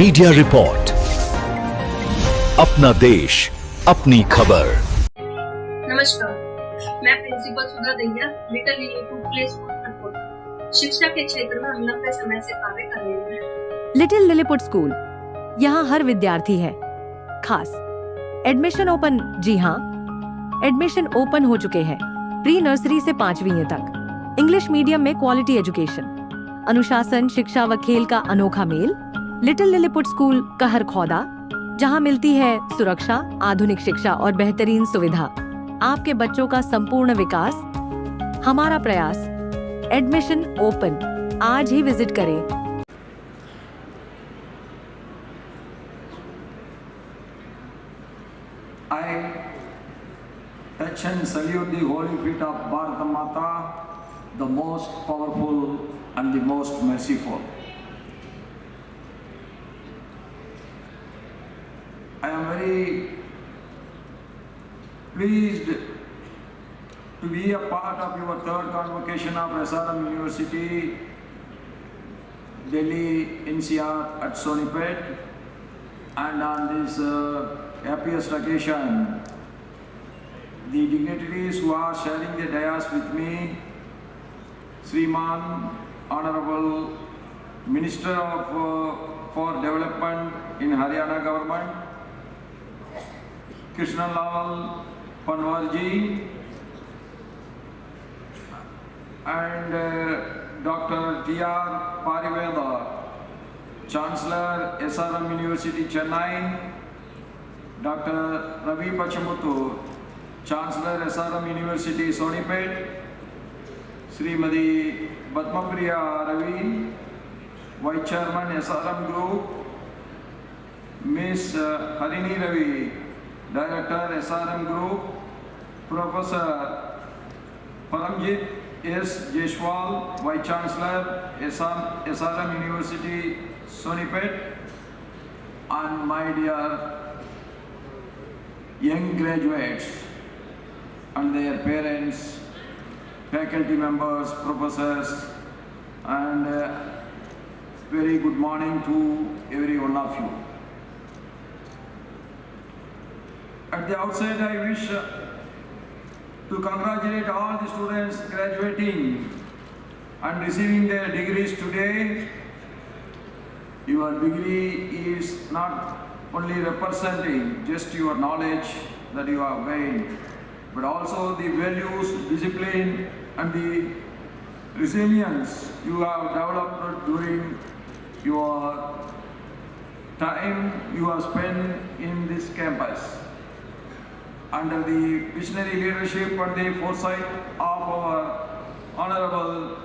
Media report, अपना देश अपनी खबर। नमस्कार, मैं प्रिंसिपल सुधा दैया, लिटिल लिलीपुट प्ले स्कूल कठपुतली। शिक्षा के क्षेत्र में हम लंबे समय से कार्य कर रहे हैं। लिटिल लिलीपुट स्कूल, यहाँ हर विद्यार्थी है खास। Admission open. जी हाँ, एडमिशन ओपन हो चुके हैं। प्री नर्सरी से 5वीं तक इंग्लिश मीडियम में क्वालिटी एजुकेशन, अनुशासन, शिक्षा व खेल का अनोखा मेल। लिटिल लिलीपुट स्कूल कहर खौदा, जहाँ मिलती है सुरक्षा, आधुनिक शिक्षा और बेहतरीन सुविधा। आपके बच्चों का संपूर्ण विकास हमारा प्रयास। एडमिशन ओपन, आज ही विजिट करें। I touch and salute the holy feet of Bharata Mata, the most powerful and the most merciful. I am very pleased to be a part of your third convocation of SRM University, Delhi NCR at Sonipat, and on this happiest occasion, the dignitaries who are sharing the dais with me, Sriman, Honorable Minister for Development in Haryana Government, Krishnalal Panwarji, and Dr. T.R. Pariveda, Chancellor SRM University Chennai, Dr. Ravi Pachamuthu, Chancellor SRM University Sonipat, Srimadi Padmapriya Ravi, Vice Chairman SRM Group, Ms. Harini Ravi, Director SRM Group, Professor Paramjit S. Jeshwal, Vice Chancellor SRM University Sonipat, and my dear young graduates and their parents, faculty members, professors, and very good morning to every one of you. At the outset, I wish to congratulate all the students graduating and receiving their degrees today. Your degree is not only representing just your knowledge that you have gained, but also the values, discipline, and the resilience you have developed during your time you have spent in this campus. Under the visionary leadership and the foresight of our Honorable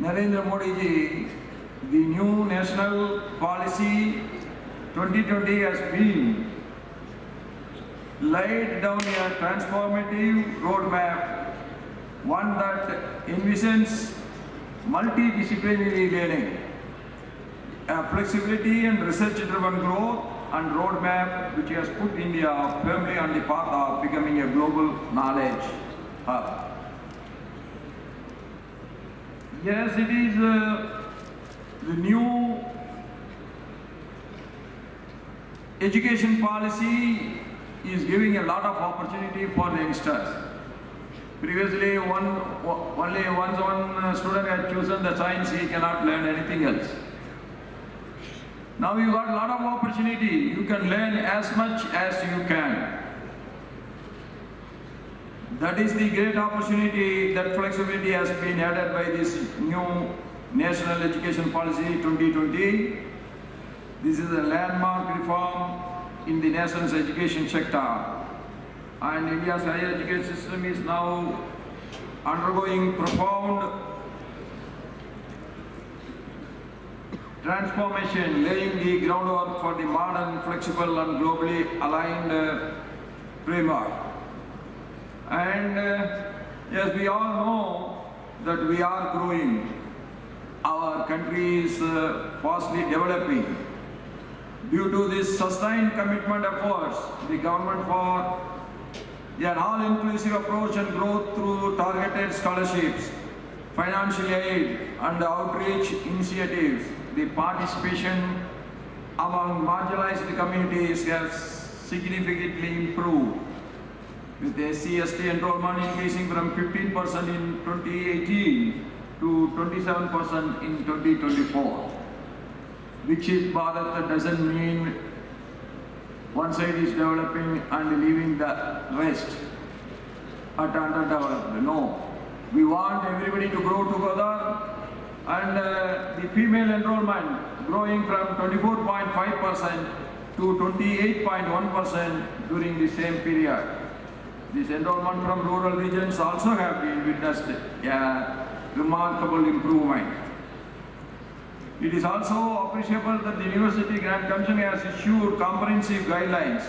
Narendra Modi ji, the new national policy 2020 has been laid down a transformative roadmap, one that envisions multidisciplinary learning, a flexibility and research-driven growth, and roadmap which has put India firmly on the path of becoming a global knowledge hub. Yes, it is the new education policy is giving a lot of opportunity for the youngsters. Previously, only once one student had chosen the science, he cannot learn anything else. Now you got a lot of opportunity. You can learn as much as you can. That is the great opportunity. That flexibility has been added by this new National Education Policy 2020. This is a landmark reform in the nation's education sector. And India's higher education system is now undergoing profound transformation, laying the groundwork for the modern, flexible, and globally aligned framework. And yes, we all know that we are growing. Our country is fastly developing. Due to this sustained commitment efforts, the government for an all-inclusive approach and growth through targeted scholarships financial aid and outreach initiatives, the participation among marginalized communities has significantly improved, with SC/ST enrollment increasing from 15% in 2018 to 27% in 2024. Viksit Bharat doesn't mean one side is developing and leaving the rest at underdeveloped. No. We want everybody to grow together, and the female enrollment growing from 24.5% to 28.1% during the same period. This enrollment from rural regions also have been witnessed a remarkable improvement. It is also appreciable that the University Grant Commission has issued comprehensive guidelines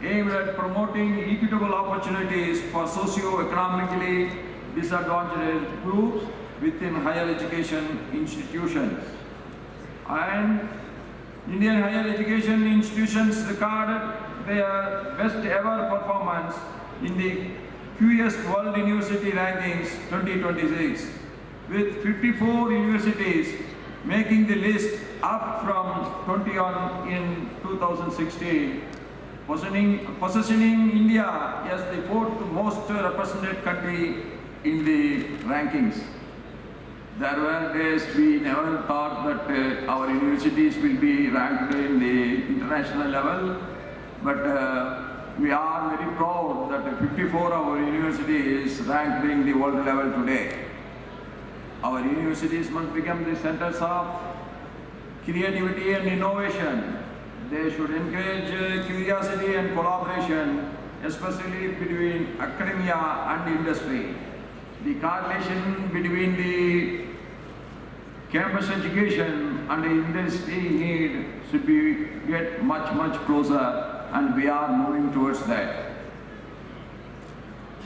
aimed at promoting equitable opportunities for socio-economically disadvantaged groups within higher education institutions. And Indian higher education institutions recorded their best ever performance in the QS World University Rankings 2026, with 54 universities making the list up from 21 in 2016, positioning India as the fourth most represented country in the rankings. There were days we never thought that our universities will be ranked in the international level, but we are very proud that 54 of our universities ranked in the world level today. Our universities must become the centers of creativity and innovation. They should encourage curiosity and collaboration, especially between academia and industry. The correlation between the campus education and the industry need should get much closer, and we are moving towards that.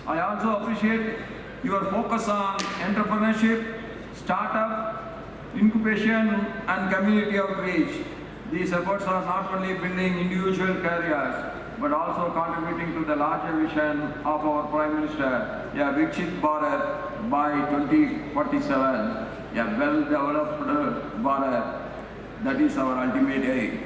I also appreciate your focus on entrepreneurship, startup, incubation and community outreach. These efforts are not only building individual careers, but also contributing to the larger vision of our Prime Minister, a Viksit Bharat by 2047, a well-developed Bharat. That is our ultimate aim.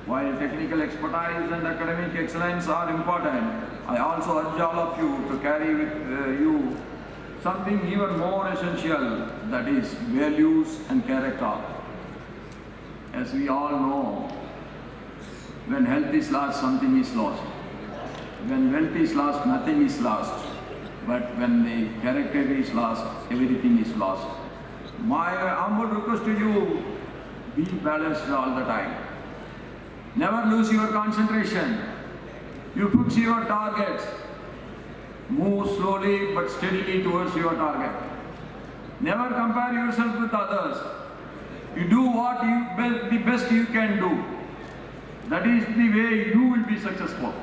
While technical expertise and academic excellence are important, I also urge all of you to carry with you something even more essential, that is values and character. As we all know, when health is lost, something is lost. When wealth is lost, nothing is lost. But when the character is lost, everything is lost. My humble request to you, be balanced all the time. Never lose your concentration. You fix your targets. Move slowly but steadily towards your target. Never compare yourself with others. You do what the best you can do. That is the way you will be successful.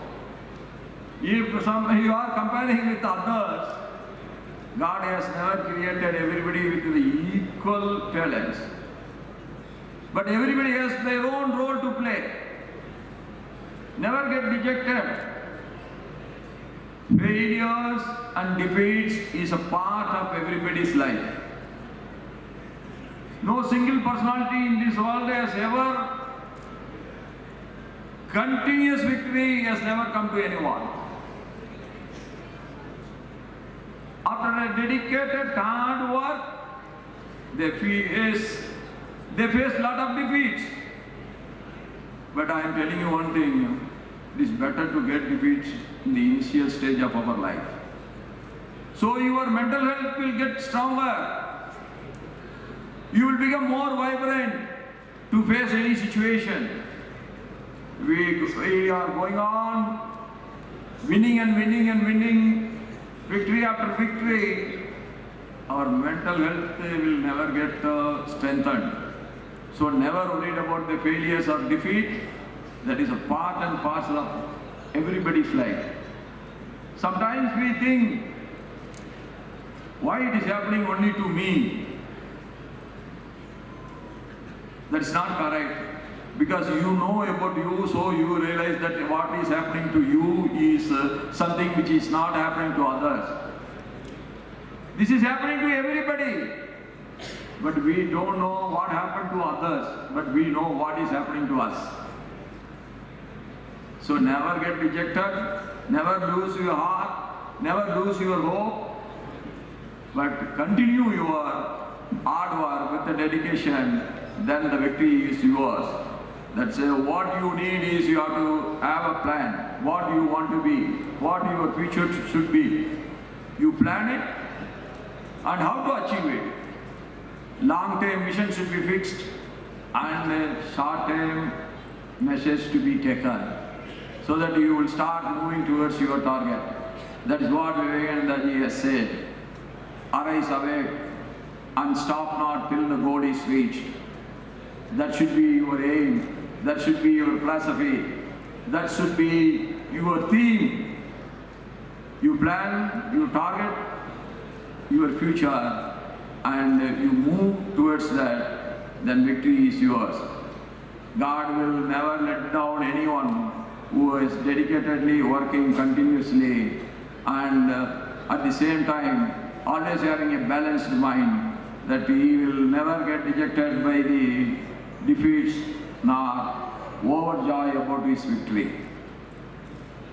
If you are comparing with others, God has never created everybody with the equal talents. But everybody has their own role to play. Never get dejected. Failures and defeats is a part of everybody's life. No single personality in this world has ever continuous victory has never come to anyone. After a dedicated hard work, they face a lot of defeats. But I am telling you one thing, it is better to get defeats in the initial stage of our life. So your mental health will get stronger. You will become more vibrant to face any situation. We are going on, winning and winning, victory after victory. Our mental health will never get strengthened. So never worried about the failures or defeat. That is a part and parcel of everybody's life. Sometimes we think, why it is happening only to me? That's not correct. Because you know about you, so you realize that what is happening to you is something which is not happening to others. This is happening to everybody. But we don't know what happened to others, but we know what is happening to us. So never get dejected, never lose your heart, never lose your hope, but continue your hard work with the dedication, then the victory is yours. That's what you need is you have to have a plan, what you want to be, what your future should be. You plan it and how to achieve it. Long-term vision should be fixed and short-term measures to be taken so that you will start moving towards your target. That is what Vivekananda ji has said. Arise, awake and stop not till the goal is reached. That should be your aim. That should be your philosophy. That should be your theme. You plan, you target your future and you move towards that, then victory is yours. God will never let down anyone who is dedicatedly working continuously and at the same time always having a balanced mind, that he will never get dejected by the defeats nor overjoy about his victory.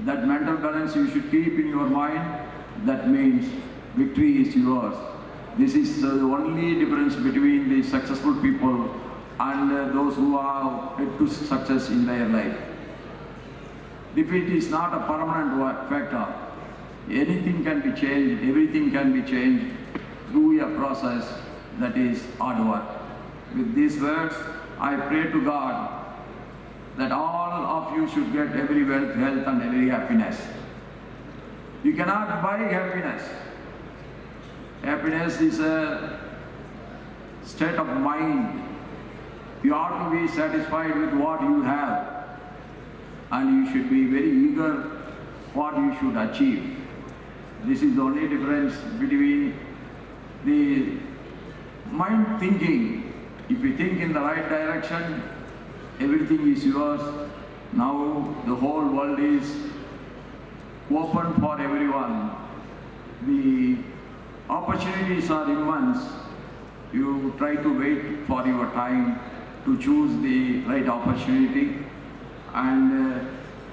That mental balance you should keep in your mind. That means victory is yours. This is the only difference between the successful people and those who have led to success in their life. Defeat is not a permanent factor. Anything can be changed, everything can be changed through a process that is hard work. With these words, I pray to God that all of you should get every wealth, health and every happiness. You cannot buy happiness. Happiness is a state of mind. You ought to be satisfied with what you have and you should be very eager what you should achieve. This is the only difference between the mind thinking. If you think in the right direction, everything is yours. Now the whole world is open for everyone. The opportunities are immense. You try to wait for your time to choose the right opportunity. And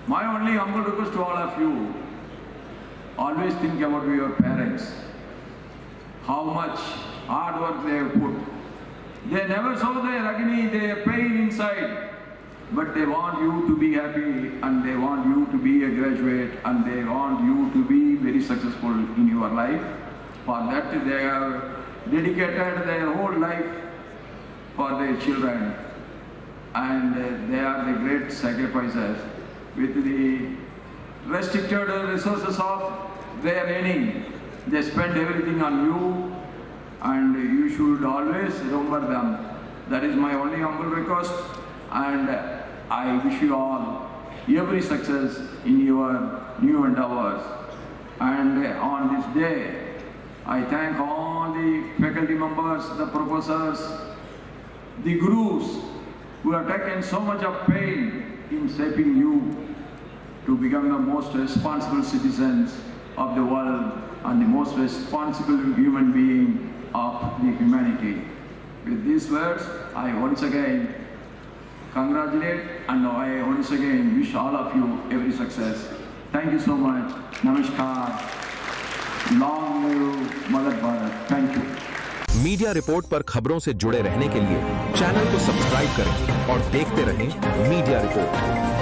my only humble request to all of you, always think about your parents, how much hard work they have put. They never saw their agony, their pain inside, but they want you to be happy and they want you to be a graduate and they want you to be very successful in your life. For that they have dedicated their whole life for their children and they are the great sacrifices. With the restricted resources of their earning, they spend everything on you and you should always remember them. That is my only humble request and I wish you all every success in your new endeavors. And on this day, I thank all the faculty members, the professors, the gurus who have taken so much of pain in shaping you to become the most responsible citizens of the world and the most responsible human being of the humanity. With these words, I once again congratulate and I once again wish all of you every success. Thank you so much. Namaskar. Long live Mother Bharat. Thank you. Media report पर खबरों से जुड़े रहने के लिए channel को subscribe करें और देखते रहें मीडिया रिपोर्ट।